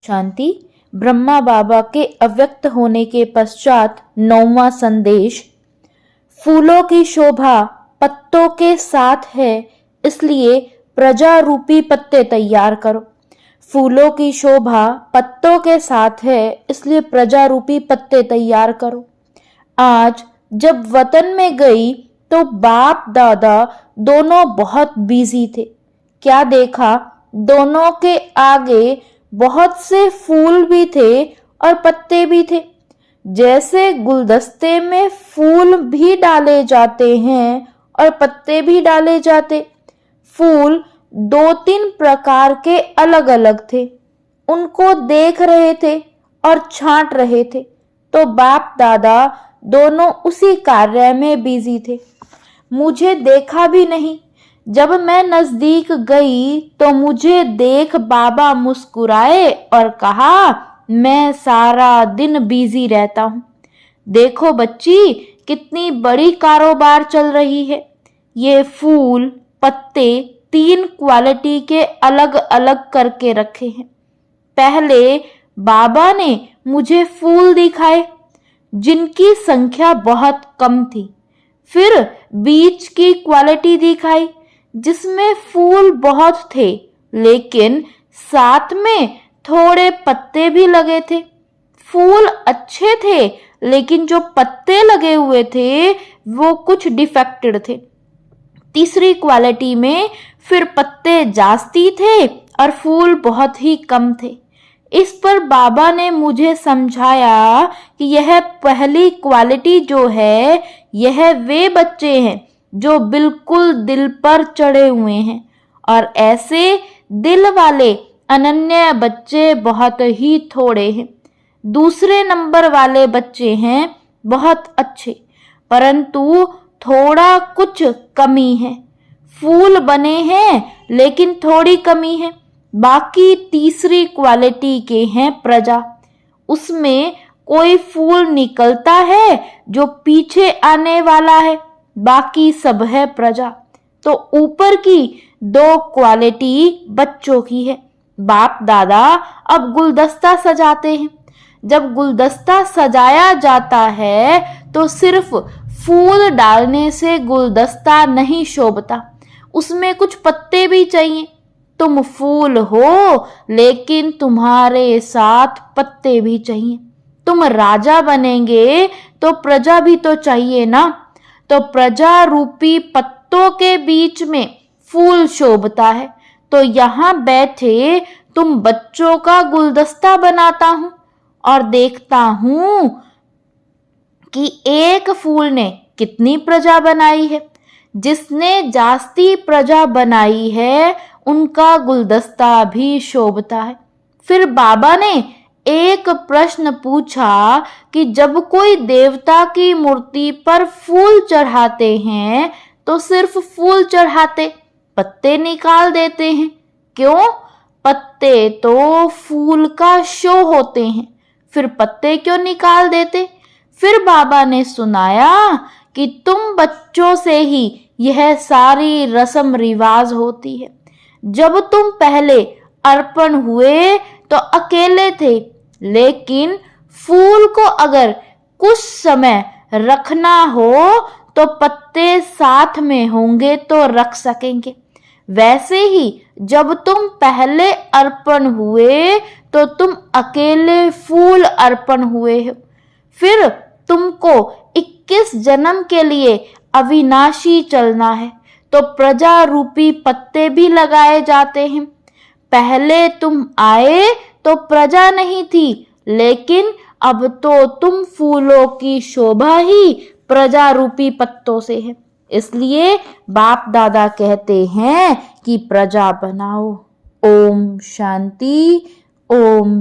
शांति। ब्रह्मा बाबा के अव्यक्त होने के पश्चात 9वां संदेश। फूलों की शोभा पत्तों के साथ है, इसलिए प्रजा रूपी पत्ते तैयार करो। फूलों की शोभा पत्तों के साथ है, इसलिए प्रजा रूपी पत्ते तैयार करो। आज जब वतन में गई तो बाप दादा दोनों बहुत बिजी थे। क्या देखा, दोनों के आगे बहुत से फूल भी थे और पत्ते भी थे। जैसे गुलदस्ते में फूल भी डाले जाते हैं और पत्ते भी डाले जाते। फूल 2-3 प्रकार के अलग अलग थे। उनको देख रहे थे और छांट रहे थे, तो बाप दादा दोनों उसी कार्य में बिजी थे। मुझे देखा भी नहीं। जब मैं नजदीक गई तो मुझे देख बाबा मुस्कुराए और कहा, मैं सारा दिन बिजी रहता हूँ। देखो बच्ची, कितनी बड़ी कारोबार चल रही है। ये फूल पत्ते 3 क्वालिटी के अलग अलग करके रखे हैं। पहले बाबा ने मुझे फूल दिखाए जिनकी संख्या बहुत कम थी। फिर बीच की क्वालिटी दिखाई जिसमें फूल बहुत थे, लेकिन साथ में थोड़े पत्ते भी लगे थे। फूल अच्छे थे, लेकिन जो पत्ते लगे हुए थे वो कुछ डिफेक्टेड थे। तीसरी क्वालिटी में फिर पत्ते जास्ती थे और फूल बहुत ही कम थे। इस पर बाबा ने मुझे समझाया कि यह पहली क्वालिटी जो है, यह वे बच्चे हैं जो बिल्कुल दिल पर चढ़े हुए हैं, और ऐसे दिल वाले अनन्य बच्चे बहुत ही थोड़े हैं। दूसरे नंबर वाले बच्चे हैं बहुत अच्छे, परंतु थोड़ा कुछ कमी है। फूल बने हैं लेकिन थोड़ी कमी है। बाकी तीसरी क्वालिटी के हैं प्रजा। उसमें कोई फूल निकलता है जो पीछे आने वाला है, बाकी सब है प्रजा। तो ऊपर की 2 क्वालिटी बच्चों की है। बाप दादा अब गुलदस्ता सजाते हैं। जब गुलदस्ता सजाया जाता है तो सिर्फ फूल डालने से गुलदस्ता नहीं शोभता, उसमें कुछ पत्ते भी चाहिए। तुम फूल हो, लेकिन तुम्हारे साथ पत्ते भी चाहिए। तुम राजा बनेंगे तो प्रजा भी तो चाहिए ना। तो प्रजा रूपी पत्तों के बीच में फूल शोभता है। तो यहाँ बैठे तुम बच्चों का गुलदस्ता बनाता हूँ और देखता हूँ कि एक फूल ने कितनी प्रजा बनाई है। जिसने जास्ती प्रजा बनाई है उनका गुलदस्ता भी शोभता है। फिर बाबा ने एक प्रश्न पूछा कि जब कोई देवता की मूर्ति पर फूल चढ़ाते हैं तो सिर्फ फूल चढ़ाते, पत्ते निकाल देते हैं, क्यों? पत्ते तो फूल का शो होते हैं, फिर पत्ते क्यों निकाल देते? फिर बाबा ने सुनाया कि तुम बच्चों से ही यह सारी रस्म रिवाज होती है। जब तुम पहले अर्पण हुए तो अकेले थे, लेकिन फूल को अगर कुछ समय रखना हो तो पत्ते साथ में होंगे तो रख सकेंगे। वैसे ही जब तुम पहले अर्पण हुए तो तुम अकेले फूल अर्पण हुए हो। फिर तुमको 21 जन्म के लिए अविनाशी चलना है, तो प्रजा रूपी पत्ते भी लगाए जाते हैं। पहले तुम आए तो प्रजा नहीं थी, लेकिन अब तो तुम फूलों की शोभा ही प्रजा रूपी पत्तों से है। इसलिए बाप दादा कहते हैं कि प्रजा बनाओ। ओम शांति। ओम